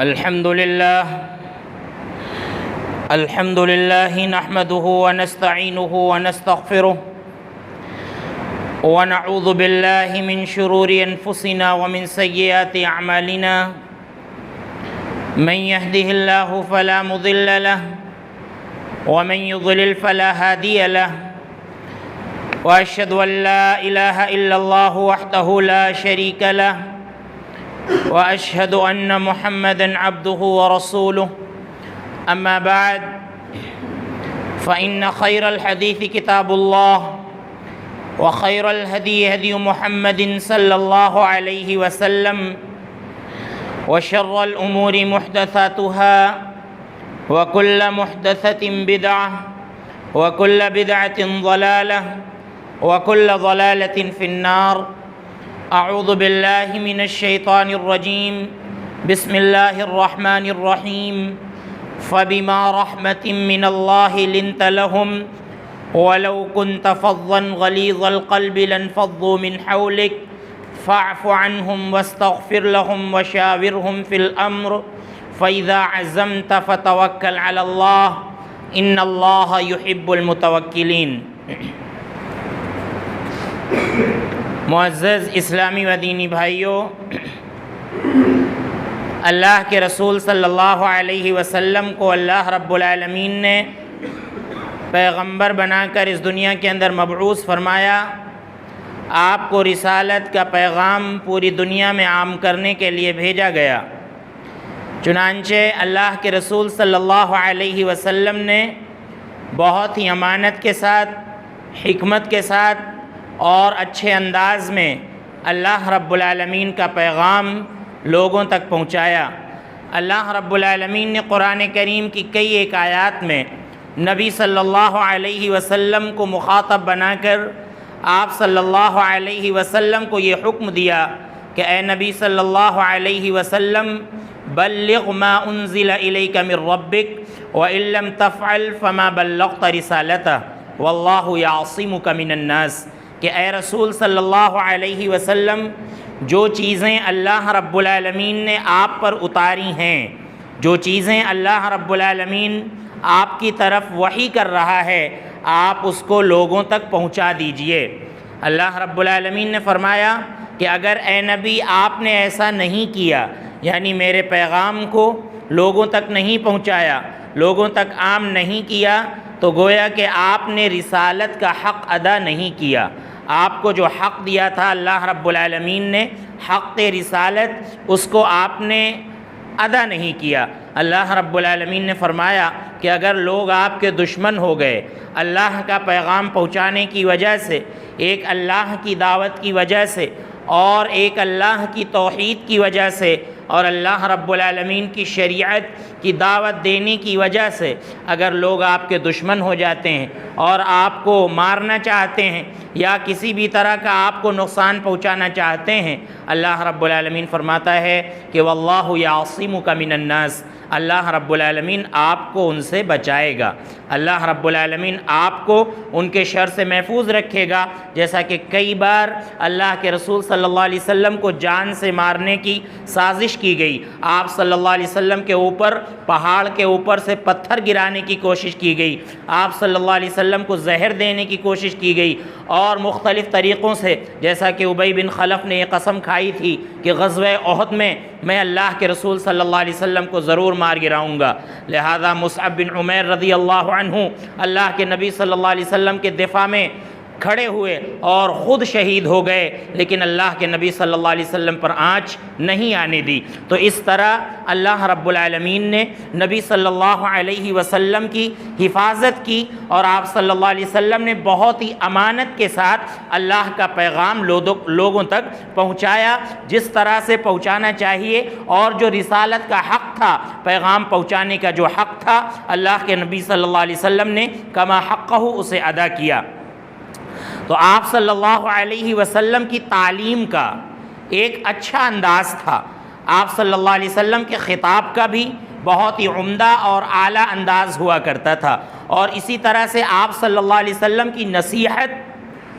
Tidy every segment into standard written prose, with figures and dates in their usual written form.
الحمد لله نحمده ونستعينه ونستغفره ونعوذ بالله من شرور أنفسنا ومن سيئات أعمالنا من يهده الله فلا مضل له ومن يضلل فلا هادي له وأشهد أن لا إله إلا الله وحده لا شريك له وأشهد أن محمدًا عبده ورسوله أما بعد فإن خير الحديث كتاب الله وخير الهدي هدي محمد صلى الله عليه وسلم وشر الأمور محدثاتها وكل محدثة بدعة وكل بدعة ضلالة وكل ضلالة في النار. اعوذ باللہ من الشیطان الرجیم بسم اللہ الرحمن الرحیم فبما رحمة من اللہ لنت لهم ولو كنت فظا غلیظ القلب لانفضوا من حولك فاعف عنهم واستغفر لهم وشاورهم في الأمر فإذا عزمت فتوکل على اللہ ان اللہ يحب المتوکلین. معزز اسلامی و دینی بھائیوں، اللہ کے رسول صلی اللہ علیہ وسلم کو اللہ رب العالمین نے پیغمبر بنا کر اس دنیا کے اندر مبعوث فرمایا. آپ کو رسالت کا پیغام پوری دنیا میں عام کرنے کے لیے بھیجا گیا. چنانچہ اللہ کے رسول صلی اللہ علیہ وسلم نے بہت ہی امانت کے ساتھ، حکمت کے ساتھ اور اچھے انداز میں اللہ رب العالمین کا پیغام لوگوں تک پہنچایا. اللہ رب العالمین نے قرآن کریم کی کئی ایک آیات میں نبی صلی اللہ علیہ وسلم کو مخاطب بنا کر آپ صلی اللہ علیہ وسلم کو یہ حکم دیا کہ اے نبی صلی اللہ علیہ وسلم بلغ ما انزل الیک من ربک وان لم تفعل فما بلغت رسالتہ واللہ یعصمک من الناس. کہ اے رسول صلی اللہ علیہ وسلم، جو چیزیں اللہ رب العالمین نے آپ پر اتاری ہیں، جو چیزیں اللہ رب العالمین آپ کی طرف وحی کر رہا ہے، آپ اس کو لوگوں تک پہنچا دیجئے. اللہ رب العالمین نے فرمایا کہ اگر اے نبی آپ نے ایسا نہیں کیا، یعنی میرے پیغام کو لوگوں تک نہیں پہنچایا، لوگوں تک عام نہیں کیا، تو گویا کہ آپ نے رسالت کا حق ادا نہیں کیا. آپ کو جو حق دیا تھا اللہ رب العالمین نے، حق رسالت، اس کو آپ نے ادا نہیں کیا. اللہ رب العالمین نے فرمایا کہ اگر لوگ آپ کے دشمن ہو گئے اللہ کا پیغام پہنچانے کی وجہ سے، ایک اللہ کی دعوت کی وجہ سے اور ایک اللہ کی توحید کی وجہ سے اور اللہ رب العالمین کی شریعت کی دعوت دینے کی وجہ سے اگر لوگ آپ کے دشمن ہو جاتے ہیں اور آپ کو مارنا چاہتے ہیں یا کسی بھی طرح کا آپ کو نقصان پہنچانا چاہتے ہیں، اللہ رب العالمین فرماتا ہے کہ واللہ یعصمک من الناس، اللہ رب العالمین آپ کو ان سے بچائے گا. اللہ رب العالمین آپ کو ان کے شر سے محفوظ رکھے گا. جیسا کہ کئی بار اللہ کے رسول صلی اللہ علیہ وسلم کو جان سے مارنے کی سازش کی گئی. آپ صلی اللہ علیہ وسلم کے اوپر پہاڑ کے اوپر سے پتھر گرانے کی کوشش کی گئی. آپ صلی اللہ علیہ وسلم کو زہر دینے کی کوشش کی گئی اور مختلف طریقوں سے، جیسا کہ ابی بن خلف نے یہ قسم کھائی تھی کہ غزوہ احد میں اللہ کے رسول صلی اللہ علیہ وسلم کو ضرور مار گراؤں گا. لہذا مصعب بن عمیر رضی اللہ عنہ اللہ کے نبی صلی اللہ علیہ وسلم کے دفاع میں کھڑے ہوئے اور خود شہید ہو گئے، لیکن اللہ کے نبی صلی اللہ علیہ وسلم پر آنچ نہیں آنے دی. تو اس طرح اللہ رب العالمین نے نبی صلی اللہ علیہ وسلم کی حفاظت کی اور آپ صلی اللہ علیہ وسلم نے بہت ہی امانت کے ساتھ اللہ کا پیغام لوگوں تک پہنچایا جس طرح سے پہنچانا چاہیے، اور جو رسالت کا حق تھا، پیغام پہنچانے کا جو حق تھا، اللہ کے نبی صلی اللہ علیہ وسلم نے کما حقہ اسے ادا کیا. تو آپ صلی اللہ علیہ وسلم کی تعلیم کا ایک اچھا انداز تھا. آپ صلی اللہ علیہ وسلم کے خطاب کا بھی بہت ہی عمدہ اور اعلیٰ انداز ہوا کرتا تھا، اور اسی طرح سے آپ صلی اللہ علیہ وسلم کی نصیحت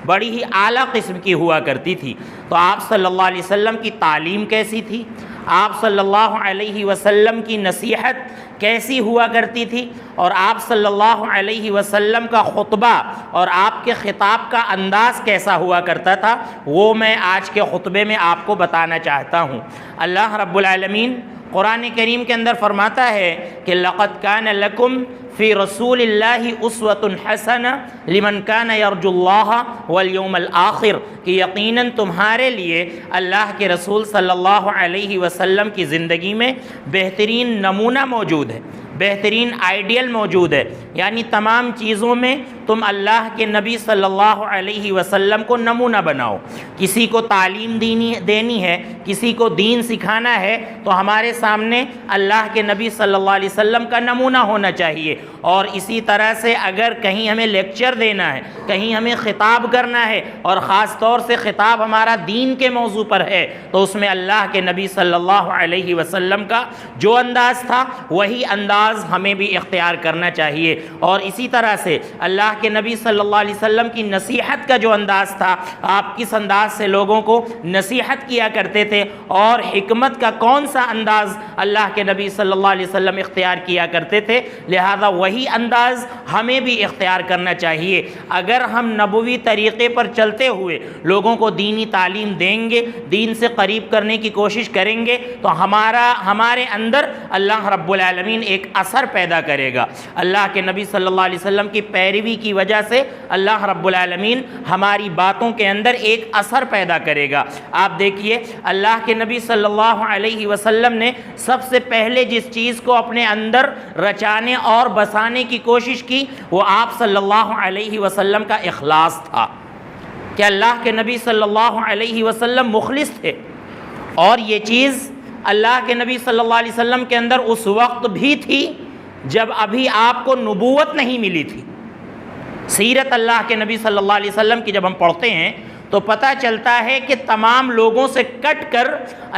بڑی ہی اعلیٰ قسم کی ہوا کرتی تھی. تو آپ صلی اللہ علیہ وسلم کی تعلیم کیسی تھی؟ آپ صلی اللہ علیہ وسلم کی نصیحت کیسی ہوا کرتی تھی اور آپ صلی اللہ علیہ وسلم کا خطبہ اور آپ کے خطاب کا انداز کیسا ہوا کرتا تھا، وہ میں آج کے خطبے میں آپ کو بتانا چاہتا ہوں۔ اللہ رب العالمین قرآن کریم کے اندر فرماتا ہے کہ لَقَدْ كَانَ لَكُمْ فی رسول اللہ اسوۃ حسنہ لمن کان یرجو اللہ والیوم الآخر، کہ یقیناً تمہارے لیے اللہ کے رسول صلی اللہ علیہ وسلم کی زندگی میں بہترین نمونہ موجود ہے، بہترین آئیڈیل موجود ہے، یعنی تمام چیزوں میں تم اللہ کے نبی صلی اللہ علیہ وسلم کو نمونہ بناؤ۔ کسی کو تعلیم دینی ہے، کسی کو دین سکھانا ہے، تو ہمارے سامنے اللہ کے نبی صلی اللہ علیہ وسلم کا نمونہ ہونا چاہیے۔ اور اسی طرح سے اگر کہیں ہمیں لیکچر دینا ہے، کہیں ہمیں خطاب کرنا ہے، اور خاص طور سے خطاب ہمارا دین کے موضوع پر ہے، تو اس میں اللہ کے نبی صلی اللہ علیہ وسلم کا جو انداز تھا وہی انداز ہمیں بھی اختیار کرنا چاہیے۔ اور اسی طرح سے اللہ کے نبی صلی اللہ علیہ وسلم کی نصیحت کا جو انداز تھا، آپ کس انداز سے لوگوں کو نصیحت کیا کرتے تھے اور حکمت کا کون سا انداز اللہ کے نبی صلی اللہ علیہ وسلم اختیار کیا کرتے تھے، لہذا وہی انداز ہمیں بھی اختیار کرنا چاہیے۔ اگر ہم نبوی طریقے پر چلتے ہوئے لوگوں کو دینی تعلیم دیں گے، دین سے قریب کرنے کی کوشش کریں گے، تو ہمارے اندر اللہ رب العالمین ایک اثر پیدا کرے گا۔ اللہ کے نبی صلی اللہ علیہ وسلم کی پیروی کی وجہ سے اللہ رب العالمین ہماری باتوں کے اندر ایک اثر پیدا کرے گا۔ آپ دیکھیے اللہ کے نبی صلی اللہ علیہ وسلم نے سب سے پہلے جس چیز کو اپنے اندر رچانے اور بسانے کی کوشش کی، وہ آپ صلی اللہ علیہ وسلم کا اخلاص تھا، کہ اللہ کے نبی صلی اللہ علیہ وسلم مخلص تھے۔ اور یہ چیز اللہ کے نبی صلی اللہ علیہ وسلم کے اندر اس وقت بھی تھی جب ابھی آپ کو نبوت نہیں ملی تھی۔ سیرت اللہ کے نبی صلی اللہ علیہ وسلم کی جب ہم پڑھتے ہیں تو پتہ چلتا ہے کہ تمام لوگوں سے کٹ کر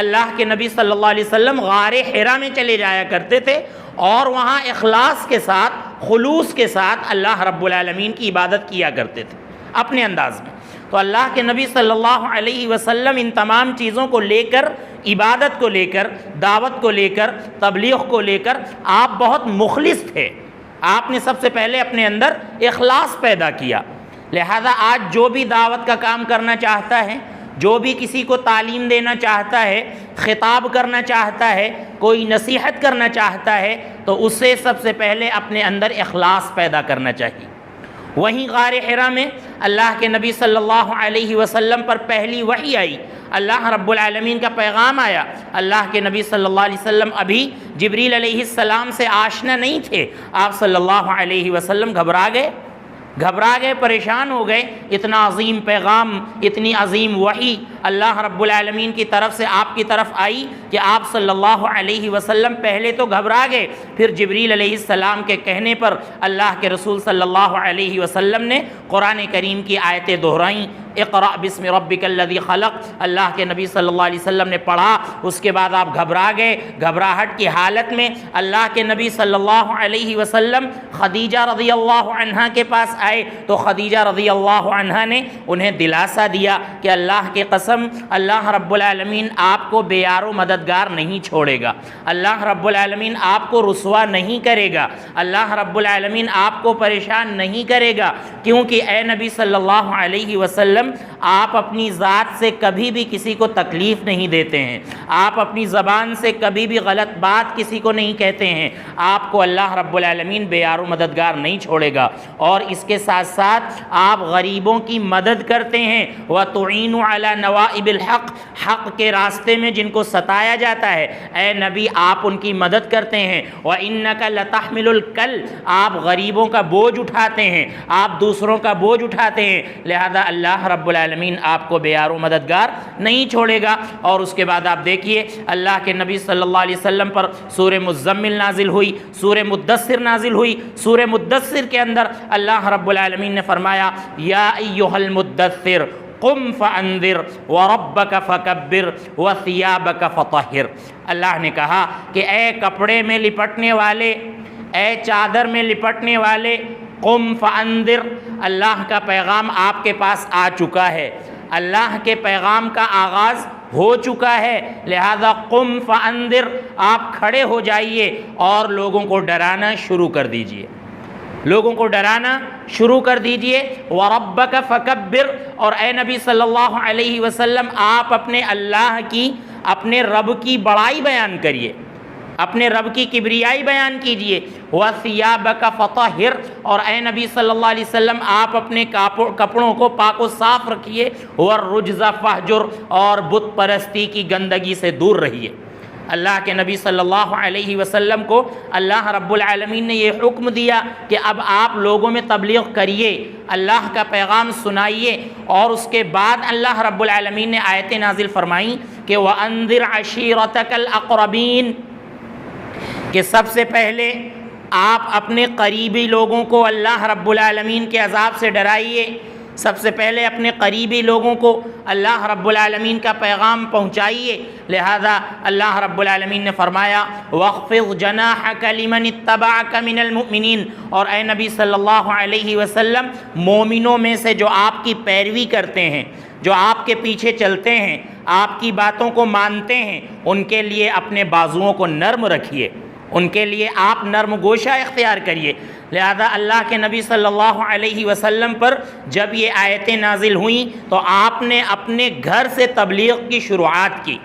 اللہ کے نبی صلی اللہ علیہ وسلم غار حرا میں چلے جایا کرتے تھے، اور وہاں اخلاص کے ساتھ، خلوص کے ساتھ اللہ رب العالمین کی عبادت کیا کرتے تھے اپنے انداز میں۔ تو اللہ کے نبی صلی اللہ علیہ وسلم ان تمام چیزوں کو لے کر، عبادت کو لے کر، دعوت کو لے کر، تبلیغ کو لے کر آپ بہت مخلص تھے۔ آپ نے سب سے پہلے اپنے اندر اخلاص پیدا کیا۔ لہذا آج جو بھی دعوت کا کام کرنا چاہتا ہے، جو بھی کسی کو تعلیم دینا چاہتا ہے، خطاب کرنا چاہتا ہے، کوئی نصیحت کرنا چاہتا ہے، تو اسے سب سے پہلے اپنے اندر اخلاص پیدا کرنا چاہیے۔ وہیں غار حرا میں اللہ کے نبی صلی اللہ علیہ وسلم پر پہلی وحی آئی، اللہ رب العالمین کا پیغام آیا۔ اللہ کے نبی صلی اللہ علیہ وسلم ابھی جبریل علیہ السلام سے آشنا نہیں تھے۔ آپ صلی اللہ علیہ وسلم گھبرا گئے، پریشان ہو گئے۔ اتنا عظیم پیغام، اتنی عظیم وحی اللہ رب العالمین کی طرف سے آپ کی طرف آئی کہ آپ صلی اللہ علیہ وسلم پہلے تو گھبرا گئے، پھر جبریل علیہ السلام کے کہنے پر اللہ کے رسول صلی اللہ علیہ وسلم نے قرآن کریم کی آیتیں دہرائیں۔ اقرأ بسم ربک الذی خلق، اللہ کے نبی صلی اللہ علیہ وسلم نے پڑھا، اس کے بعد آپ گھبرا گئے۔ گھبراہٹ کی حالت میں اللہ کے نبی صلی اللہ علیہ وسلم خدیجہ رضی اللہ عنہا کے پاس آئے، تو خدیجہ رضی اللہ عنہا نے انہیں دلاسا دیا کہ اللہ کے قسم، اللہ رب العالمین آپ کو بے یار و مددگار نہیں چھوڑے گا، اللہ رب العالمین آپ کو رسوا نہیں کرے گا، اللہ رب العالمین آپ کو پریشان نہیں کرے گا، کیونکہ اے نبی صلی اللہ علیہ وسلم آپ اپنی ذات سے کبھی بھی کسی کو تکلیف نہیں دیتے ہیں، آپ اپنی زبان سے کبھی بھی غلط بات کسی کو نہیں کہتے ہیں، آپ کو اللہ رب العالمین بے یار و مددگار نہیں چھوڑے گا، اور اس کے ساتھ ساتھ آپ غریبوں کی مدد کرتے ہیں۔ وَتُعِينُ عَلَى نَوَائِبِ الْحَقِّ، حق کے راستے میں جن کو ستایا جاتا ہے، اے نبی آپ ان کی مدد کرتے ہیں۔ وَإِنَّكَ لَتَحْمِلُ الْكَلَّ، آپ غریبوں کا بوجھ اٹھاتے ہیں، آپ دوسروں کا بوجھ اٹھاتے ہیں، لہذا اللہ رب العالمین آپ کو بے یار و مددگار نہیں چھوڑے گا۔ اور اس کے بعد آپ دیکھیے اللہ کے نبی صلی اللہ علیہ وسلم پر سورہ مزمل نازل ہوئی، سورہ مدثر نازل ہوئی۔ سورہ مدثر کے اندر اللہ رب العالمین نے فرمایا یا ایھا المدثر قم فانذر وربک فکبر وثیابک فطہر۔ اللہ نے کہا کہ اے کپڑے میں لپٹنے والے، اے چادر میں لپٹنے والے، قم فانذر، اللہ کا پیغام آپ کے پاس آ چکا ہے۔ اللہ کے پیغام کا آغاز ہو چکا ہے، لہذا قم فانذر، آپ کھڑے ہو جائیے اور لوگوں کو ڈرانا شروع کر دیجئے، لوگوں کو ڈرانا شروع کر دیجئے۔ وَرَبَّكَ فَكَبِّرْ، اور اے نبی صلی اللہ علیہ وسلم آپ اپنے اللہ کی، اپنے رب کی بڑائی بیان کریے، اپنے رب کی کبریائی بیان کیجئے۔ وَثِيَابَكَ فَطَهِّرْ، اور اے نبی صلی اللہ علیہ وسلم آپ اپنے کپڑوں کو پاک و صاف رکھیے۔ وَالرُّجْزَ فَاهْجُرْ، اور بت پرستی کی گندگی سے دور رہیے۔ اللہ کے نبی صلی اللہ علیہ وسلم کو اللہ رب العالمین نے یہ حکم دیا کہ اب آپ لوگوں میں تبلیغ کریے، اللہ کا پیغام سنائیے، اور اس کے بعد اللہ رب العالمین نے آیتیں نازل فرمائیں کہ وَأَنذِرْ عَشِيرَتَكَ الْأَقْرَبِينَ، کہ سب سے پہلے آپ اپنے قریبی لوگوں کو اللہ رب العالمین کے عذاب سے ڈرائیے، سب سے پہلے اپنے قریبی لوگوں کو اللہ رب العالمین کا پیغام پہنچائیے۔ لہذا اللہ رب العالمین نے فرمایا وَاخْفِضْ جَنَاحَكَ لِمَنِ اتَّبَعَكَ مِنَ الْمُؤْمِنِينَ، اور اے نبی صلی اللہ علیہ وسلم مومنوں میں سے جو آپ کی پیروی کرتے ہیں، جو آپ کے پیچھے چلتے ہیں، آپ کی باتوں کو مانتے ہیں، ان کے لیے اپنے بازوؤں کو نرم رکھیے، ان کے لیے آپ نرم گوشہ اختیار کریے۔ لہذا اللہ کے نبی صلی اللہ علیہ وسلم پر جب یہ آیتیں نازل ہوئیں تو آپ نے اپنے گھر سے تبلیغ کی شروعات کی،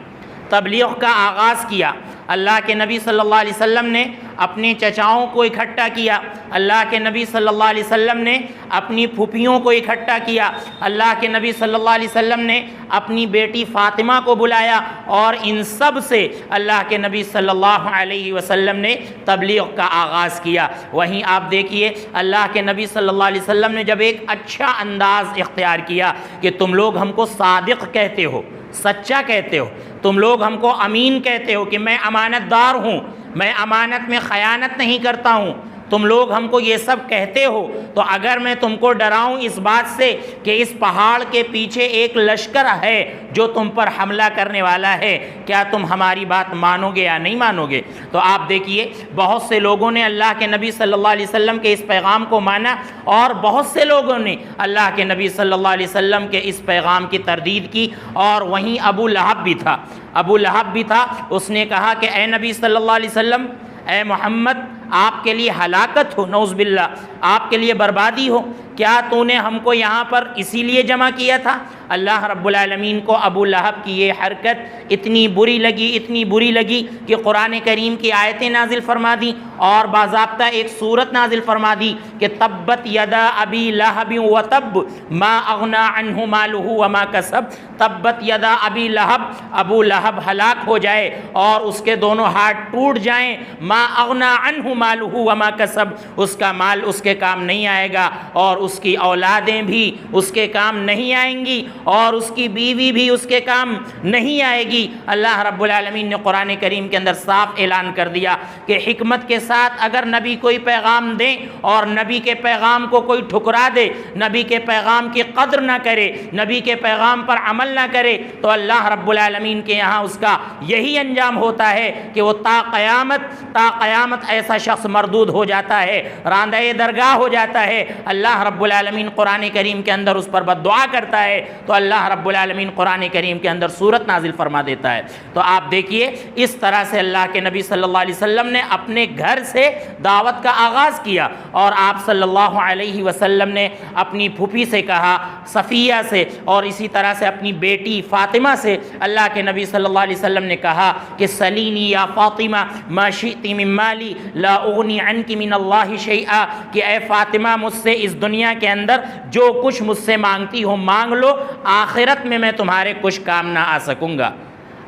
تبلیغ کا آغاز کیا۔ اللہ کے نبی صلی اللہ علیہ وسلم نے اپنے چچاؤں کو اکٹھا کیا، اللہ کے نبی صلی اللہ علیہ وسلم نے اپنی پھوپھیوں کو اکٹھا کیا، اللہ کے نبی صلی اللہ علیہ وسلم نے اپنی بیٹی فاطمہ کو بلایا، اور ان سب سے اللہ کے نبی صلی اللہ علیہ وسلم نے تبلیغ کا آغاز کیا۔ وہیں آپ دیکھیے اللہ کے نبی صلی اللہ علیہ وسلم نے جب ایک اچھا انداز اختیار کیا کہ تم لوگ ہم کو صادق کہتے ہو، سچا کہتے ہو، تم لوگ ہم کو امین کہتے ہو کہ میں امانت دار ہوں، میں امانت میں خیانت نہیں کرتا ہوں، تم لوگ ہم کو یہ سب کہتے ہو، تو اگر میں تم کو ڈراؤں اس بات سے کہ اس پہاڑ کے پیچھے ایک لشکر ہے جو تم پر حملہ کرنے والا ہے، کیا تم ہماری بات مانو گے یا نہیں مانو گے؟ تو آپ دیکھیے بہت سے لوگوں نے اللہ کے نبی صلی اللہ علیہ وسلم کے اس پیغام کو مانا، اور بہت سے لوگوں نے اللہ کے نبی صلی اللہ علیہ وسلم کے اس پیغام کی تردید کی۔ اور وہیں ابو لہب بھی تھا، ابو لہب بھی تھا، اس نے کہا کہ اے نبی صلی اللہ علیہ وسلم، اے محمد، آپ کے لیے ہلاکت ہو، نعوذ باللہ، آپ کے لیے بربادی ہو، کیا تو نے ہم کو یہاں پر اسی لیے جمع کیا تھا؟ اللہ رب العالمین کو ابو لہب کی یہ حرکت اتنی بری لگی، اتنی بری لگی کہ قرآن کریم کی آیتیں نازل فرما دی، اور باضابطہ ایک سورت نازل فرما دی کہ تبت یدا ابی لہب وتب ما اغنا عنہ مالہ وما کسب، تبت یدا ابی لہب، ابو لہب ہلاک ہو جائے اور اس کے دونوں ہاتھ ٹوٹ جائیں، ما اغنا عنہ مالہ وما کسب، اس کا مال اس کے کام نہیں آئے گا، اور اس کی اولادیں بھی اس کے کام نہیں آئیں گی، اور اس کی بیوی بھی اس کے کام نہیں آئے گی۔ اللہ رب العالمین نے قرآن کریم کے اندر صاف اعلان کر دیا کہ حکمت کے ساتھ اگر نبی کوئی پیغام دیں اور نبی کے پیغام کو کوئی ٹھکرا دے، نبی کے پیغام کی قدر نہ کرے، نبی کے پیغام پر عمل نہ کرے، تو اللہ رب العالمین کے یہاں اس کا یہی انجام ہوتا ہے کہ وہ تا قیامت ایسا شخص مردود ہو جاتا ہے، راندہ درگاہ ہو جاتا ہے۔ اللہ رب العالمین قرآن کریم کے اندر اس پر بد دعا کرتا ہے، تو اللہ رب العالمین قرآن کریم کے اندر سورت نازل فرما دیتا ہے۔ تو آپ دیکھیے اس طرح سے اللہ کے نبی صلی اللہ علیہ وسلم نے اپنے گھر سے دعوت کا آغاز کیا، اور آپ صلی اللہ علیہ وسلم نے اپنی پھوپھی سے کہا، صفیہ سے، اور اسی طرح سے اپنی بیٹی فاطمہ سے اللہ کے نبی صلی اللہ علیہ وسلم نے کہا کہ سلینی یا فاطمہ ما شئت من مالی لا اغنی عنک من اللہ شیئا، کہ اے فاطمہ مجھ سے اس دنیا کے اندر جو کچھ مجھ سے مانگتی ہو مانگ لو، آخرت میں میں تمہارے کچھ کام نہ آ سکوں گا،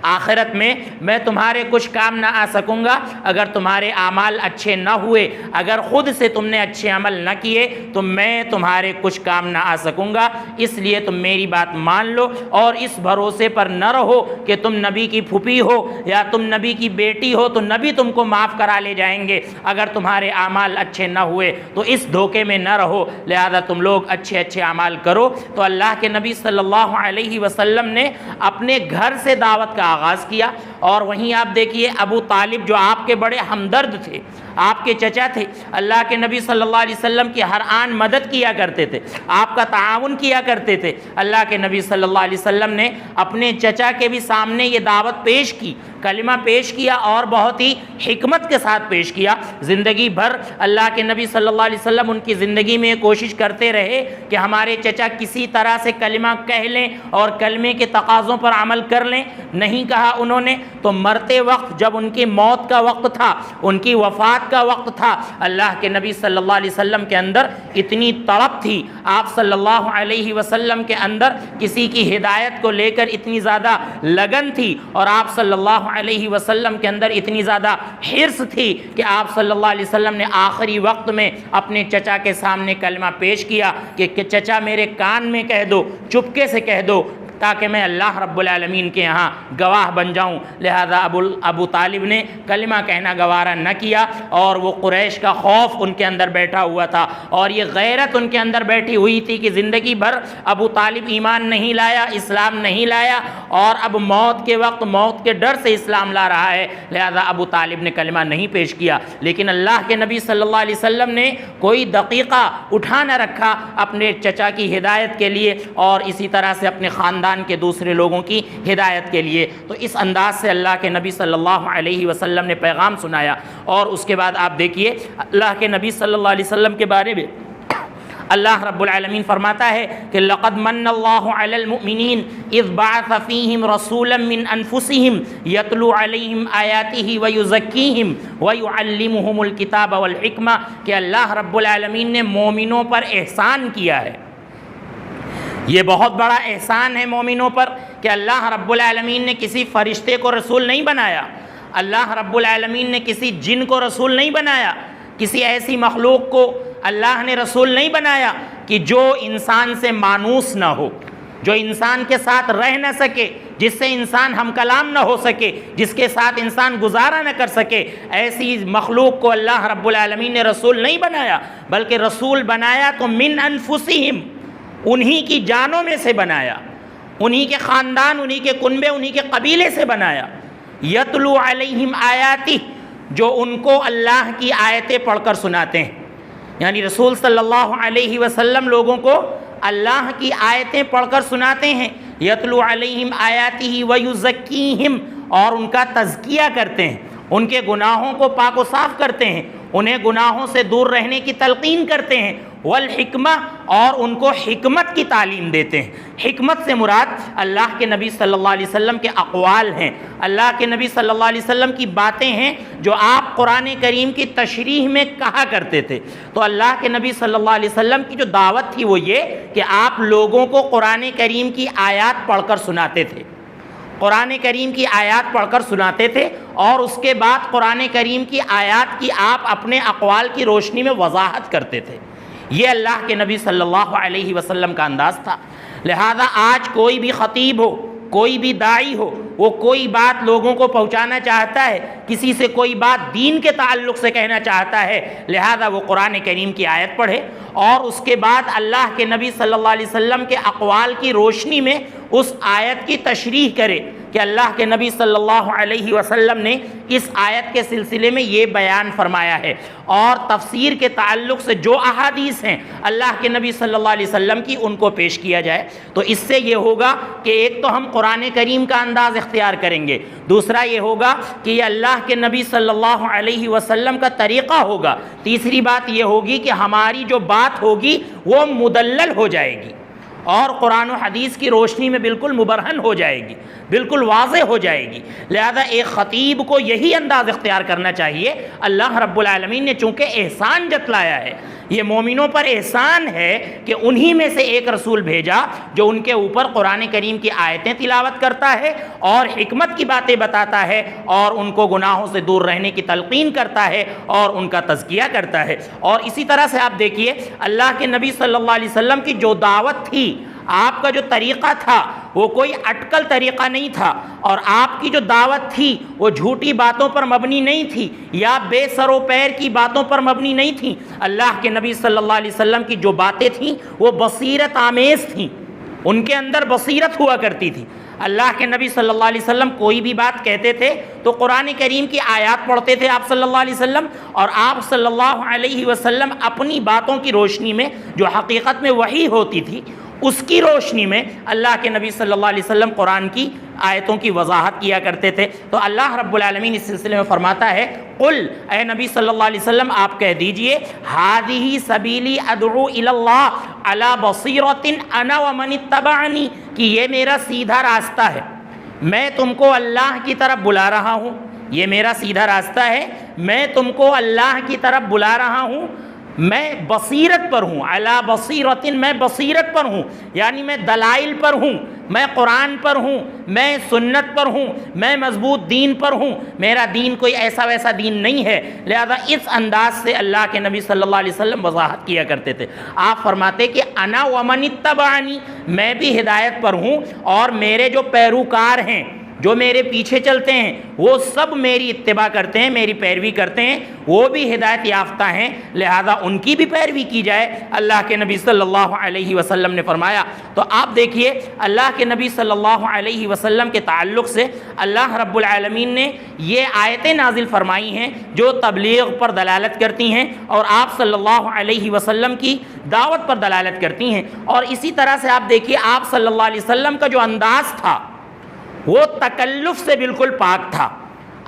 آخرت میں میں تمہارے کچھ کام نہ آ سکوں گا۔ اگر تمہارے اعمال اچھے نہ ہوئے، اگر خود سے تم نے اچھے عمل نہ کیے، تو میں تمہارے کچھ کام نہ آ سکوں گا، اس لیے تم میری بات مان لو، اور اس بھروسے پر نہ رہو کہ تم نبی کی پھوپھی ہو یا تم نبی کی بیٹی ہو تو نبی تم کو معاف کرا لے جائیں گے۔ اگر تمہارے اعمال اچھے نہ ہوئے تو اس دھوکے میں نہ رہو، لہذا تم لوگ اچھے اچھے اعمال کرو۔ تو اللہ کے نبی صلی اللہ علیہ وسلم نے اپنے گھر سے دعوت کا آغاز کیا، اور وہیں آپ دیکھیے ابو طالب جو آپ کے بڑے ہمدرد تھے، آپ کے چچا تھے، اللہ کے نبی صلی اللہ علیہ وسلم کی ہر آن مدد کیا کرتے تھے، آپ کا تعاون کیا کرتے تھے۔ اللہ کے نبی صلی اللہ علیہ وسلم نے اپنے چچا کے بھی سامنے یہ دعوت پیش کی، کلمہ پیش کیا، اور بہت ہی حکمت کے ساتھ پیش کیا۔ زندگی بھر اللہ کے نبی صلی اللہ علیہ وسلم ان کی زندگی میں کوشش کرتے رہے کہ ہمارے چچا کسی طرح سے کلمہ کہہ لیں اور کلمے کے تقاضوں پر عمل کر لیں، نہیں کہا انہوں نے۔ تو مرتے وقت جب ان کی موت کا وقت تھا، ان کی وفات کا وقت تھا، اللہ کے نبی صلی اللہ علیہ وسلم کے اندر اتنی تڑپ تھی، آپ صلی اللہ علیہ وسلم کے اندر کسی کی ہدایت کو لے کر اتنی زیادہ لگن تھی، اور آپ صلی اللہ علیہ وسلم کے اندر اتنی زیادہ حرص تھی کہ آپ صلی اللہ علیہ وسلم نے آخری وقت میں اپنے چچا کے سامنے کلمہ پیش کیا کہ چچا میرے کان میں کہہ دو، چپکے سے کہہ دو، تاکہ میں اللہ رب العالمین کے یہاں گواہ بن جاؤں۔ لہذا ابو طالب نے کلمہ کہنا گوارا نہ کیا، اور وہ قریش کا خوف ان کے اندر بیٹھا ہوا تھا، اور یہ غیرت ان کے اندر بیٹھی ہوئی تھی کہ زندگی بھر ابو طالب ایمان نہیں لایا، اسلام نہیں لایا، اور اب موت کے وقت موت کے ڈر سے اسلام لا رہا ہے، لہذا ابو طالب نے کلمہ نہیں پیش کیا۔ لیکن اللہ کے نبی صلی اللہ علیہ وسلم نے کوئی دقیقہ اٹھا نہ رکھا اپنے چچا کی ہدایت کے لیے، اور اسی طرح سے اپنے خاندان کے دوسرے لوگوں کی ہدایت کے لیے۔ تو اس انداز سے اللہ کے نبی صلی اللہ علیہ وسلم نے پیغام سنایا۔ اور اس کے بعد آپ دیکھیے اللہ کے نبی صلی اللہ علیہ وسلم کے بارے میں اللہ رب العالمین فرماتا ہے کہ لقد من اللہ علی المؤمنین اذ بعث فیہم رسولا من انفسہم یتلو علیہم آیاتہ ویزکیہم ویعلمہم الکتاب والحکمہ، کہ اللہ رب العالمین نے مومنوں پر احسان کیا ہے۔ یہ بہت بڑا احسان ہے مومنوں پر کہ اللہ رب العالمین نے کسی فرشتے کو رسول نہیں بنایا، اللہ رب العالمین نے کسی جن کو رسول نہیں بنایا، کسی ایسی مخلوق کو اللہ نے رسول نہیں بنایا کہ جو انسان سے مانوس نہ ہو، جو انسان کے ساتھ رہ نہ سکے، جس سے انسان ہم کلام نہ ہو سکے، جس کے ساتھ انسان گزارا نہ کر سکے، ایسی مخلوق کو اللہ رب العالمین نے رسول نہیں بنایا، بلکہ رسول بنایا تو من انفسہم، انہی کی جانوں میں سے بنایا، انہی کے خاندان، انہی کے کنبے، انہی کے قبیلے سے بنایا۔ یتلو علیہم آیاتہ، جو ان کو اللہ کی آیتیں پڑھ کر سناتے ہیں، یعنی رسول صلی اللہ علیہ وسلم لوگوں کو اللہ کی آیتیں پڑھ کر سناتے ہیں۔ یتلو علیہم آیاتہ ویزکیہم، اور ان کا تزکیہ کرتے ہیں، ان کے گناہوں کو پاک و صاف کرتے ہیں، انہیں گناہوں سے دور رہنے کی تلقین کرتے ہیں، والحکمہ، اور ان کو حکمت کی تعلیم دیتے ہیں۔ حکمت سے مراد اللہ کے نبی صلی اللہ علیہ وسلم کے اقوال ہیں، اللہ کے نبی صلی اللہ علیہ وسلم کی باتیں ہیں جو آپ قرآن کریم کی تشریح میں کہا کرتے تھے۔ تو اللہ کے نبی صلی اللہ علیہ وسلم کی جو دعوت تھی وہ یہ کہ آپ لوگوں کو قرآن کریم کی آیات پڑھ کر سناتے تھے، قرآن کریم کی آیات پڑھ کر سناتے تھے، اور اس کے بعد قرآن کریم کی آیات کی آپ اپنے اقوال کی روشنی میں وضاحت کرتے تھے۔ یہ اللہ کے نبی صلی اللہ علیہ وسلم کا انداز تھا۔ لہذا آج کوئی بھی خطیب ہو، کوئی بھی داعی ہو، وہ کوئی بات لوگوں کو پہنچانا چاہتا ہے، کسی سے کوئی بات دین کے تعلق سے کہنا چاہتا ہے، لہذا وہ قرآن کریم کی آیت پڑھے، اور اس کے بعد اللہ کے نبی صلی اللہ علیہ وسلم کے اقوال کی روشنی میں اس آیت کی تشریح کرے کہ اللہ کے نبی صلی اللہ علیہ وسلم نے اس آیت کے سلسلے میں یہ بیان فرمایا ہے، اور تفسیر کے تعلق سے جو احادیث ہیں اللہ کے نبی صلی اللہ علیہ وسلم کی، ان کو پیش کیا جائے۔ تو اس سے یہ ہوگا کہ ایک تو ہم قرآن کریم کا انداز اختیار کریں گے، دوسرا یہ ہوگا کہ یہ اللہ کے نبی صلی اللہ علیہ وسلم کا طریقہ ہوگا، تیسری بات یہ ہوگی کہ ہماری جو بات ہوگی وہ مدلل ہو جائے گی، اور قرآن و حدیث کی روشنی میں بالکل مبرہن ہو جائے گی، بالکل واضح ہو جائے گی۔ لہذا ایک خطیب کو یہی انداز اختیار کرنا چاہیے۔ اللہ رب العالمین نے چونکہ احسان جتلایا ہے، یہ مومنوں پر احسان ہے کہ انہی میں سے ایک رسول بھیجا جو ان کے اوپر قرآن کریم کی آیتیں تلاوت کرتا ہے اور حکمت کی باتیں بتاتا ہے اور ان کو گناہوں سے دور رہنے کی تلقین کرتا ہے اور ان کا تزکیہ کرتا ہے۔ اور اسی طرح سے آپ دیکھیے اللہ کے نبی صلی اللہ علیہ وسلم کی جو دعوت تھی، آپ کا جو طریقہ تھا وہ کوئی اٹکل طریقہ نہیں تھا، اور آپ کی جو دعوت تھی وہ جھوٹی باتوں پر مبنی نہیں تھی یا بے سر و پیر کی باتوں پر مبنی نہیں تھی۔ اللہ کے نبی صلی اللہ علیہ وسلم کی جو باتیں تھیں وہ بصیرت آمیز تھیں، ان کے اندر بصیرت ہوا کرتی تھی۔ اللہ کے نبی صلی اللہ علیہ وسلم کوئی بھی بات کہتے تھے تو قرآن کریم کی آیات پڑھتے تھے آپ صلی اللہ علیہ وسلم، اور آپ صلی اللہ علیہ وسلم اپنی باتوں کی روشنی میں جو حقیقت میں وحی ہوتی تھی اس کی روشنی میں اللہ کے نبی صلی اللہ علیہ وسلم قرآن کی آیتوں کی وضاحت کیا کرتے تھے۔ تو اللہ رب العالمین اس سلسلے میں فرماتا ہے قل، اے نبی صلی اللہ علیہ وسلم آپ کہہ دیجئے، ہذہ سبیلی ادعو الی اللہ علی بصیرۃ انا ومن اتبعنی، کہ یہ میرا سیدھا راستہ ہے، میں تم کو اللہ کی طرف بلا رہا ہوں، یہ میرا سیدھا راستہ ہے، میں تم کو اللہ کی طرف بلا رہا ہوں، میں بصیرت پر ہوں، علی بصیرت، میں بصیرت پر ہوں، یعنی میں دلائل پر ہوں، میں قرآن پر ہوں، میں سنت پر ہوں، میں مضبوط دین پر ہوں، میرا دین کوئی ایسا ویسا دین نہیں ہے۔ لہذا اس انداز سے اللہ کے نبی صلی اللہ علیہ وسلم وضاحت کیا کرتے تھے۔ آپ فرماتے کہ انا ومن اتبعنی، میں بھی ہدایت پر ہوں اور میرے جو پیروکار ہیں، جو میرے پیچھے چلتے ہیں، وہ سب میری اتباع کرتے ہیں، میری پیروی کرتے ہیں، وہ بھی ہدایت یافتہ ہیں، لہذا ان کی بھی پیروی کی جائے، اللہ کے نبی صلی اللہ علیہ وسلم نے فرمایا۔ تو آپ دیکھیے اللہ کے نبی صلی اللہ علیہ وسلم کے تعلق سے اللہ رب العالمین نے یہ آیتیں نازل فرمائی ہیں جو تبلیغ پر دلالت کرتی ہیں اور آپ صلی اللہ علیہ وسلم کی دعوت پر دلالت کرتی ہیں۔ اور اسی طرح سے آپ دیکھیے آپ صلی اللہ علیہ وسلم کا جو انداز تھا وہ تکلف سے بالکل پاک تھا۔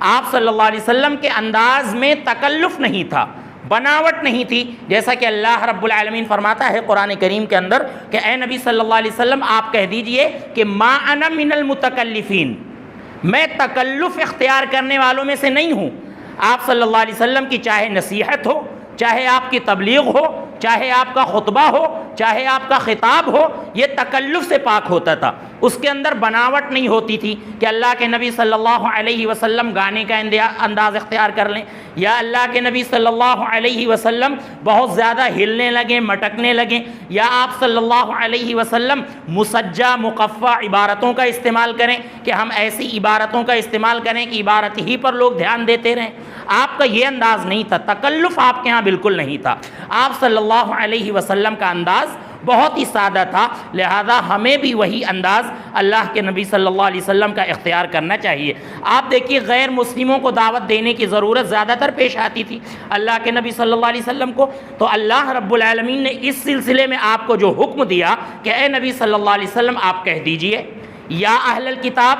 آپ صلی اللہ علیہ وسلم کے انداز میں تکلف نہیں تھا، بناوٹ نہیں تھی، جیسا کہ اللہ رب العالمین فرماتا ہے قرآن کریم کے اندر کہ اے نبی صلی اللہ علیہ وسلم آپ کہہ دیجئے کہ ما انا من المتکلفین، میں تکلف اختیار کرنے والوں میں سے نہیں ہوں۔ آپ صلی اللہ علیہ وسلم کی چاہے نصیحت ہو، چاہے آپ کی تبلیغ ہو، چاہے آپ کا خطبہ ہو، چاہے آپ کا خطاب ہو، یہ تکلف سے پاک ہوتا تھا، اس کے اندر بناوٹ نہیں ہوتی تھی کہ اللہ کے نبی صلی اللہ علیہ وسلم گانے کا انداز اختیار کر لیں، یا اللہ کے نبی صلی اللہ علیہ وسلم بہت زیادہ ہلنے لگیں، مٹکنے لگیں، یا آپ صلی اللہ علیہ وسلم مسجع مقفع عبارتوں کا استعمال کریں کہ ہم ایسی عبارتوں کا استعمال کریں کہ عبارت ہی پر لوگ دھیان دیتے رہیں۔ آپ کا یہ انداز نہیں تھا، تکلف آپ کے ہاں بالکل نہیں تھا۔ آپ صلی اللہ علیہ وسلم کا انداز بہت ہی سادہ تھا، لہذا ہمیں بھی وہی انداز اللہ کے نبی صلی اللہ علیہ وسلم کا اختیار کرنا چاہیے۔ آپ دیکھیے غیر مسلموں کو دعوت دینے کی ضرورت زیادہ تر پیش آتی تھی اللہ کے نبی صلی اللہ علیہ وسلم کو، تو اللہ رب العالمین نے اس سلسلے میں آپ کو جو حکم دیا کہ اے نبی صلی اللہ علیہ وسلم آپ کہہ دیجئے یا اہل الکتاب،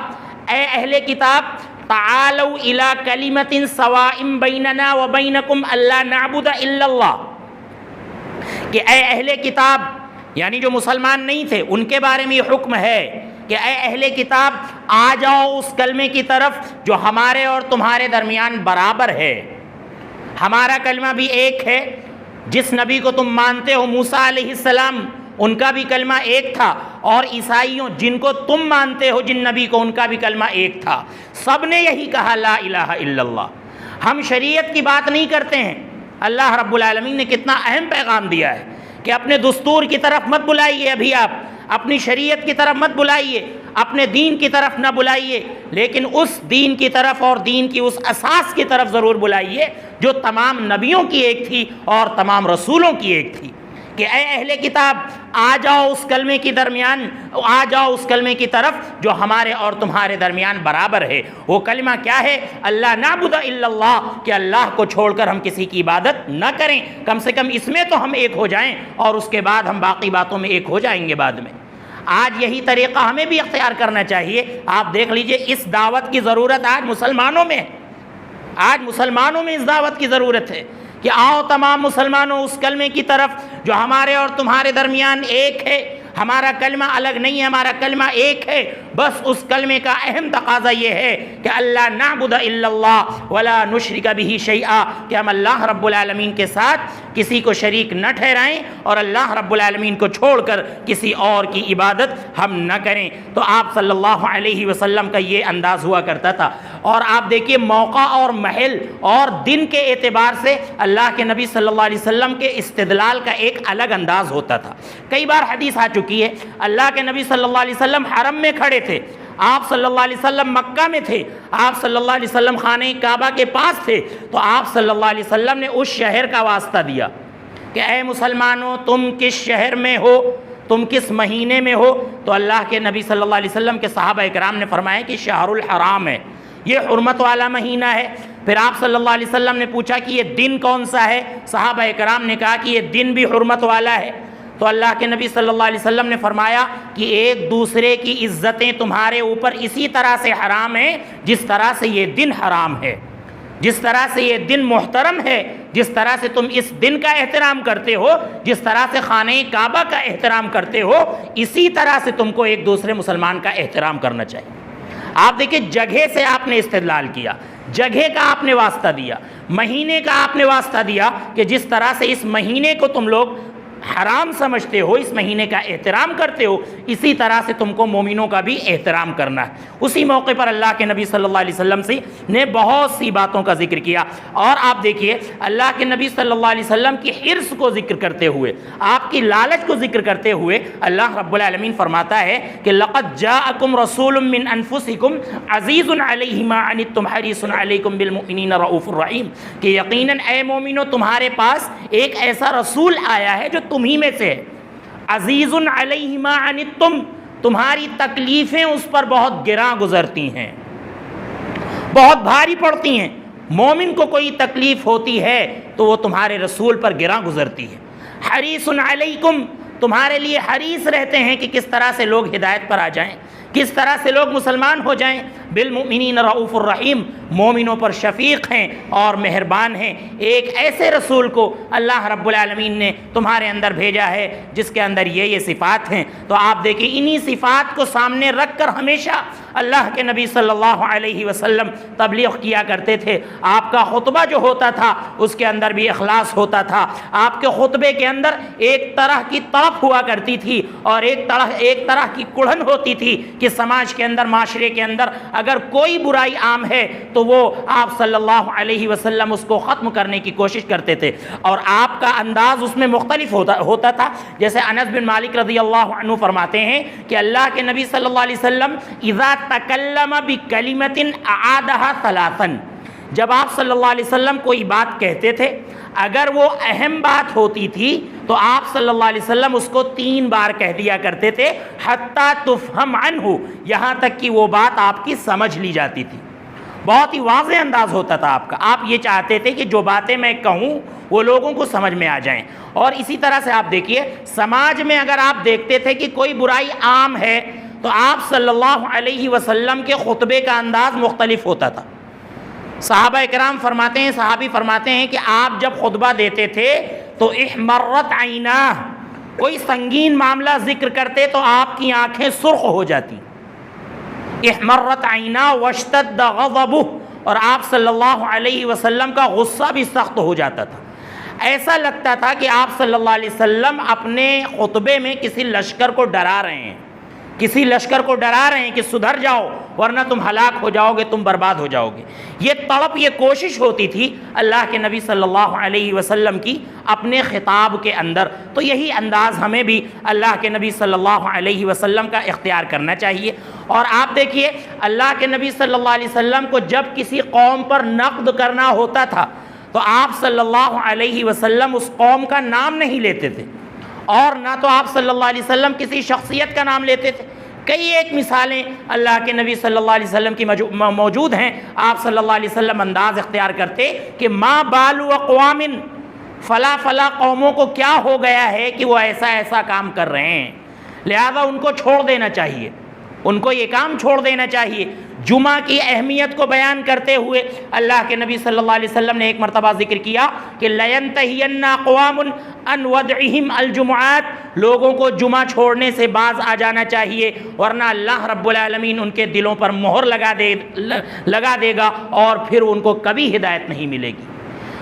اے اہل کتاب، تعالوا الی کلمۃ سواء بیننا وبینکم الا نعبد الا اللہ، کہ اے اہل کتاب، یعنی جو مسلمان نہیں تھے ان کے بارے میں یہ حکم ہے کہ اے اہل کتاب آ جاؤ اس کلمے کی طرف جو ہمارے اور تمہارے درمیان برابر ہے۔ ہمارا کلمہ بھی ایک ہے، جس نبی کو تم مانتے ہو موسیٰ علیہ السلام ان کا بھی کلمہ ایک تھا، اور عیسائیوں جن کو تم مانتے ہو جن نبی کو ان کا بھی کلمہ ایک تھا، سب نے یہی کہا لا الہ الا اللہ۔ ہم شریعت کی بات نہیں کرتے ہیں، اللہ رب العالمین نے کتنا اہم پیغام دیا ہے کہ اپنے دستور کی طرف مت بلائیے، ابھی آپ اپنی شریعت کی طرف مت بلائیے، اپنے دین کی طرف نہ بلائیے، لیکن اس دین کی طرف اور دین کی اس اساس کی طرف ضرور بلائیے جو تمام نبیوں کی ایک تھی اور تمام رسولوں کی ایک تھی، کہ اے اہل کتاب آ جاؤ اس کلمے کی درمیان، آ جاؤ اس کلمے کی طرف جو ہمارے اور تمہارے درمیان برابر ہے۔ وہ کلمہ کیا ہے؟ اللہ نعبد الا اللہ، کہ اللہ کو چھوڑ کر ہم کسی کی عبادت نہ کریں، کم سے کم اس میں تو ہم ایک ہو جائیں، اور اس کے بعد ہم باقی باتوں میں ایک ہو جائیں گے بعد میں۔ آج یہی طریقہ ہمیں بھی اختیار کرنا چاہیے۔ آپ دیکھ لیجئے اس دعوت کی ضرورت آج مسلمانوں میں ہے، آج مسلمانوں میں اس دعوت کی ضرورت ہے کہ آؤ تمام مسلمانوں اس کلمے کی طرف جو ہمارے اور تمہارے درمیان ایک ہے۔ ہمارا کلمہ الگ نہیں ہے، ہمارا کلمہ ایک ہے، بس اس کلمے کا اہم تقاضا یہ ہے کہ اللہ نعبد الا اللہ ولا نشرک بہ شیئا، کہ ہم اللہ رب العالمین کے ساتھ کسی کو شریک نہ ٹھہرائیں اور اللہ رب العالمین کو چھوڑ کر کسی اور کی عبادت ہم نہ کریں۔ تو آپ صلی اللہ علیہ وسلم کا یہ انداز ہوا کرتا تھا۔ اور آپ دیکھیے موقع اور محل اور دن کے اعتبار سے اللہ کے نبی صلی اللہ علیہ وسلم کے استدلال کا ایک الگ انداز ہوتا تھا۔ کئی بار حدیث آ چکی ہے، اللہ کے نبی صلی اللہ علیہ وسلم حرم میں کھڑے تھے، آپ صلی اللہ علیہ وسلم مکہ میں تھے، آپ صلی اللہ علیہ وسلم خانہ کعبہ کے پاس تھے، تو آپ صلی اللہ علیہ وسلم نے اس شہر کا واسطہ دیا کہ اے مسلمانوں تم کس شہر میں ہو، تم کس مہینے میں ہو؟ تو اللہ کے نبی صلی اللہ علیہ وسلم کے صحابہ اکرام نے فرمایا کہ شہر الحرام ہے، یہ حرمت والا مہینہ ہے۔ پھر آپ صلی اللہ علیہ وسلم نے پوچھا کہ یہ دن کون سا ہے؟ صحابہ اکرام نے کہا کہ یہ دن بھی حرمت والا ہے۔ تو اللہ کے نبی صلی اللہ علیہ وسلم نے فرمایا کہ ایک دوسرے کی عزتیں تمہارے اوپر اسی طرح سے حرام ہیں جس طرح سے یہ دن حرام ہے، جس طرح سے یہ دن محترم ہے، جس طرح سے تم اس دن کا احترام کرتے ہو، جس طرح سے خانہ کعبہ کا احترام کرتے ہو، اسی طرح سے تم کو ایک دوسرے مسلمان کا احترام کرنا چاہیے۔ آپ دیکھیں جگہ سے آپ نے استدلال کیا، جگہ کا آپ نے واسطہ دیا، مہینے کا آپ نے واسطہ دیا کہ جس طرح سے اس مہینے کو تم لوگ حرام سمجھتے ہو، اس مہینے کا احترام کرتے ہو، اسی طرح سے تم کو مومنوں کا بھی احترام کرنا ہے۔ اسی موقع پر اللہ کے نبی صلی اللہ علیہ وسلم نے بہت سی باتوں کا ذکر کیا، اور آپ دیکھیے اللہ کے نبی صلی اللہ علیہ وسلم کی حرص کو ذکر کرتے ہوئے، آپ کی لالچ کو ذکر کرتے ہوئے اللہ رب العالمین فرماتا ہے کہ لَقَدْ جَاءَكُمْ رَسُولٌ مِّنْ أَنفُسِكُمْ عَزِيزٌ عَلَيْهِ مَا عَنِتُّمْ حَرِيصٌ عَلَيْكُمْ بِالْمُؤْمِنِينَ رَءُوفٌ رَحِيمٌ، کہ یقیناً اے مومنو تمہارے پاس ایک ایسا رسول آیا ہے جو تمہیں میں سے ہے، عزیز علیہ ما عنتم، تمہاری تکلیفیں اس پر بہت گراں گزرتی ہیں، بہت بھاری پڑتی ہیں۔ مومن کو کوئی تکلیف ہوتی ہے تو وہ تمہارے رسول پر گراں گزرتی ہے۔ حریص علیکم، تمہارے لیے حریص رہتے ہیں کہ کس طرح سے لوگ ہدایت پر آ جائیں، کس طرح سے لوگ مسلمان ہو جائیں۔ بالمؤمنین رؤوف الرحیم، مومنوں پر شفیق ہیں اور مہربان ہیں۔ ایک ایسے رسول کو اللہ رب العالمین نے تمہارے اندر بھیجا ہے جس کے اندر یہ صفات ہیں۔ تو آپ دیکھیں انہی صفات کو سامنے رکھ کر ہمیشہ اللہ کے نبی صلی اللہ علیہ وسلم تبلیغ کیا کرتے تھے۔ آپ کا خطبہ جو ہوتا تھا اس کے اندر بھی اخلاص ہوتا تھا۔ آپ کے خطبے کے اندر ایک طرح کی تڑپ ہوا کرتی تھی اور ایک طرح کی کڑھن ہوتی تھی کہ سماج کے اندر، معاشرے کے اندر اگر کوئی برائی عام ہے تو وہ آپ صلی اللہ علیہ وسلم اس کو ختم کرنے کی کوشش کرتے تھے، اور آپ کا انداز اس میں مختلف ہوتا تھا۔ جیسے انس بن مالک رضی اللہ عنہ فرماتے ہیں کہ اللہ کے نبی صلی اللہ علیہ وسلم اذا تکلم بکلمۃ اعادها ثلاثا، جب آپ صلی اللہ علیہ وسلم کوئی بات کہتے تھے، اگر وہ اہم بات ہوتی تھی تو آپ صلی اللہ علیہ وسلم اس کو 3 بار کہہ دیا کرتے تھے، حتی تفہم عنہ، یہاں تک کہ وہ بات آپ کی سمجھ لی جاتی تھی۔ بہت ہی واضح انداز ہوتا تھا آپ کا۔ آپ یہ چاہتے تھے کہ جو باتیں میں کہوں وہ لوگوں کو سمجھ میں آ جائیں۔ اور اسی طرح سے آپ دیکھیے سماج میں اگر آپ دیکھتے تھے کہ کوئی برائی عام ہے تو آپ صلی اللہ علیہ وسلم کے خطبے کا انداز مختلف ہوتا تھا۔ صحابہ اکرام فرماتے ہیں، صحابی فرماتے ہیں کہ آپ جب خطبہ دیتے تھے تو احمرت عیناہ، کوئی سنگین معاملہ ذکر کرتے تو آپ کی آنکھیں سرخ ہو جاتی، احمرت عیناہ واشتد غضبہ، اور آپ صلی اللہ علیہ وسلم کا غصہ بھی سخت ہو جاتا تھا۔ ایسا لگتا تھا کہ آپ صلی اللہ علیہ وسلم اپنے خطبے میں کسی لشکر کو ڈرا رہے ہیں، کسی لشکر کو ڈرا رہے ہیں کہ سدھر جاؤ ورنہ تم ہلاک ہو جاؤ گے، تم برباد ہو جاؤ گے۔ یہ تڑپ، یہ کوشش ہوتی تھی اللہ کے نبی صلی اللہ علیہ وسلم کی اپنے خطاب کے اندر۔ تو یہی انداز ہمیں بھی اللہ کے نبی صلی اللہ علیہ وسلم کا اختیار کرنا چاہیے۔ اور آپ دیکھیے اللہ کے نبی صلی اللہ علیہ وسلم کو جب کسی قوم پر نقد کرنا ہوتا تھا تو آپ صلی اللہ علیہ وسلم اس قوم کا نام نہیں لیتے تھے، اور نہ تو آپ صلی اللہ علیہ وسلم کسی شخصیت کا نام لیتے تھے۔ کئی ایک مثالیں اللہ کے نبی صلی اللہ علیہ وسلم کی موجود ہیں۔ آپ صلی اللہ علیہ وسلم انداز اختیار کرتے کہ ما بال اقوام، فلا فلا قوموں کو کیا ہو گیا ہے کہ وہ ایسا ایسا کام کر رہے ہیں، لہذا ان کو چھوڑ دینا چاہیے، ان کو یہ کام چھوڑ دینا چاہیے۔ جمعہ کی اہمیت کو بیان کرتے ہوئے اللہ کے نبی صلی اللہ علیہ وسلم نے ایک مرتبہ ذکر کیا کہ لَيَنْتَهِيَنَّ أَقْوَامٌ عَنْ وَدْعِهِمْ الْجُمُعَاتِ، لوگوں کو جمعہ چھوڑنے سے باز آ جانا چاہیے، ورنہ اللہ رب العالمین ان کے دلوں پر مہر لگا دے گا اور پھر ان کو کبھی ہدایت نہیں ملے گی۔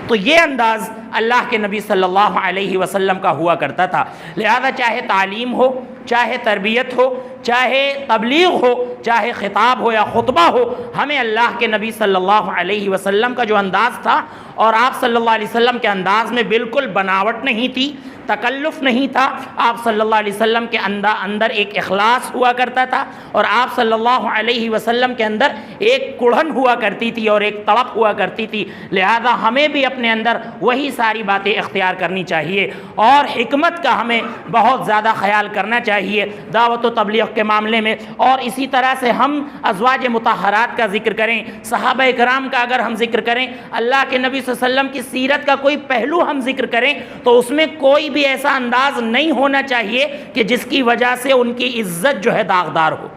تو یہ انداز اللہ کے نبی صلی اللہ علیہ وسلم کا ہوا کرتا تھا۔ لہذا چاہے تعلیم ہو، چاہے تربیت ہو، چاہے تبلیغ ہو، چاہے خطاب ہو یا خطبہ ہو، ہمیں اللہ کے نبی صلی اللہ علیہ وسلم کا جو انداز تھا، اور آپ صلی اللہ علیہ وسلم کے انداز میں بالکل بناوٹ نہیں تھی، تکلف نہیں تھا، آپ صلی اللہ علیہ وسلم کے اندر ایک اخلاص ہوا کرتا تھا، اور آپ صلی اللہ علیہ وسلم کے اندر ایک کڑھن ہوا کرتی تھی اور ایک تڑپ ہوا کرتی تھی۔ لہذا ہمیں بھی اپنے اندر وہی ساری باتیں اختیار کرنی چاہیے، اور حکمت کا ہمیں بہت زیادہ خیال کرنا چاہیے دعوت و تبلیغ کے معاملے میں۔ اور اسی طرح سے ہم ازواج مطہرات کا ذکر کریں، صحابہ کرام کا اگر ہم ذکر کریں، اللہ کے نبی صلی اللہ علیہ وسلم کی سیرت کا کوئی پہلو ہم ذکر کریں تو اس میں کوئی بھی ایسا انداز نہیں ہونا چاہیے کہ جس کی وجہ سے ان کی عزت جو ہے داغدار ہو۔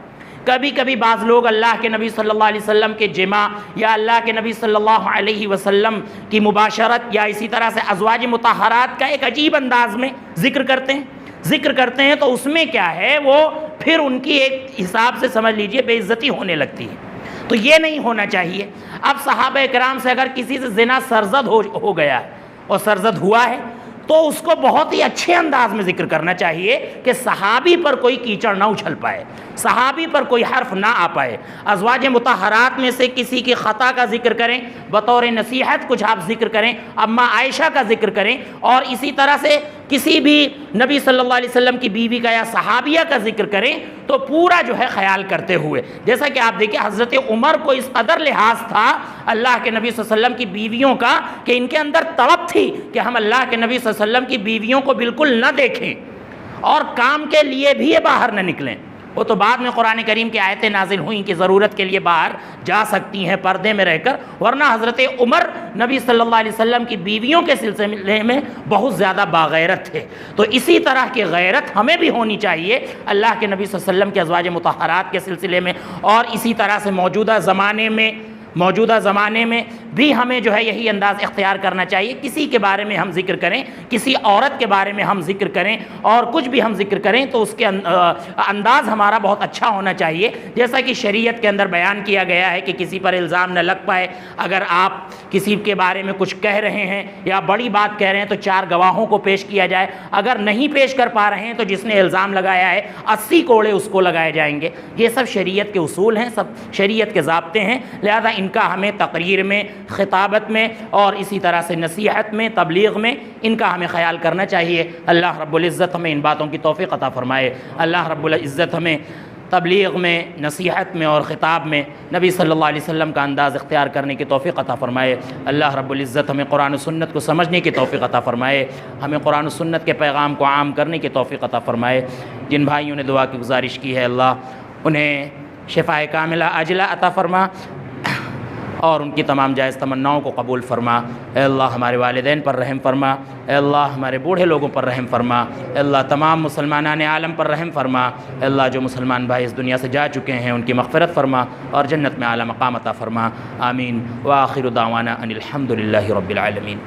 کبھی کبھی بعض لوگ اللہ کے نبی صلی اللہ علیہ وسلم کے جماع یا اللہ کے نبی صلی اللہ علیہ وسلم کی مباشرت یا اسی طرح سے ازواج مطہرات کا ایک عجیب انداز میں ذکر کرتے ہیں تو اس میں کیا ہے، وہ پھر ان کی ایک حساب سے سمجھ لیجئے بے عزتی ہونے لگتی ہے۔ تو یہ نہیں ہونا چاہیے۔ اب صحابہ کرام سے اگر کسی سے زنا سرزد ہو گیا اور سرزد ہوا ہے تو اس کو بہت ہی اچھے انداز میں ذکر کرنا چاہیے کہ صحابی پر کوئی کیچڑ نہ اچھل پائے، صحابی پر کوئی حرف نہ آ پائے۔ ازواج مطہرات میں سے کسی کی خطا کا ذکر کریں، بطور نصیحت کچھ آپ ذکر کریں، اما عائشہ کا ذکر کریں، اور اسی طرح سے کسی بھی نبی صلی اللہ علیہ وسلم کی بیوی کا یا صحابیہ کا ذکر کریں تو پورا جو ہے خیال کرتے ہوئے، جیسا کہ آپ دیکھیں حضرت عمر کو اس قدر لحاظ تھا اللہ کے نبی صلی اللہ علیہ وسلم کی بیویوں کا کہ ان کے اندر تڑپ تھی کہ ہم اللہ کے نبی صلی اللہ علیہ وسلم کی بیویوں کو بالکل نہ دیکھیں اور کام کے لیے بھی یہ باہر نہ نکلیں۔ وہ تو بعد میں قرآن کریم کی آیتیں نازل ہوئیں کہ ضرورت کے لیے باہر جا سکتی ہیں پردے میں رہ کر، ورنہ حضرت عمر نبی صلی اللہ علیہ وسلم کی بیویوں کے سلسلے میں بہت زیادہ باغیرت تھے۔ تو اسی طرح کی غیرت ہمیں بھی ہونی چاہیے اللہ کے نبی صلی اللہ علیہ وسلم کے ازواج مطہرات کے سلسلے میں، اور اسی طرح سے موجودہ زمانے میں بھی ہمیں جو ہے یہی انداز اختیار کرنا چاہیے۔ کسی کے بارے میں ہم ذکر کریں، کسی عورت کے بارے میں ہم ذکر کریں اور کچھ بھی ہم ذکر کریں تو اس کے انداز ہمارا بہت اچھا ہونا چاہیے، جیسا کہ شریعت کے اندر بیان کیا گیا ہے کہ کسی پر الزام نہ لگ پائے۔ اگر آپ کسی کے بارے میں کچھ کہہ رہے ہیں یا بڑی بات کہہ رہے ہیں تو 4 گواہوں کو پیش کیا جائے، اگر نہیں پیش کر پا رہے ہیں تو جس نے الزام لگایا ہے 80 کوڑے اس کو لگائے جائیں گے۔ یہ سب شریعت کے اصول ہیں، سب شریعت کے ضابطے ہیں، لہذا ان کا ہمیں تقریر میں، خطابت میں اور اسی طرح سے نصیحت میں، تبلیغ میں ان کا ہمیں خیال کرنا چاہیے۔ اللہ رب العزت ہمیں ان باتوں کی توفیق عطا فرمائے۔ اللہ رب العزت ہمیں تبلیغ میں، نصیحت میں اور خطاب میں نبی صلی اللہ علیہ وسلم کا انداز اختیار کرنے کی توفیق عطا فرمائے۔ اللہ رب العزت ہمیں قرآن و سنت کو سمجھنے کی توفیق عطا فرمائے، ہمیں قرآن و سنت کے پیغام کو عام کرنے کی توفیق عطا فرمائے۔ جن بھائیوں نے دعا کی گزارش کی ہے اللہ انہیں شفاء کاملہ عاجلہ عطا فرما اور ان کی تمام جائز تمناؤں کو قبول فرما۔ اے اللہ ہمارے والدین پر رحم فرما، اے اللہ ہمارے بوڑھے لوگوں پر رحم فرما، اے اللہ تمام مسلمانان عالم پر رحم فرما، اے اللہ جو مسلمان بھائی اس دنیا سے جا چکے ہیں ان کی مغفرت فرما اور جنت میں اعلیٰ مقام عطا فرما۔ آمین۔ وآخر دعوانا ان الحمد للہ رب العالمین۔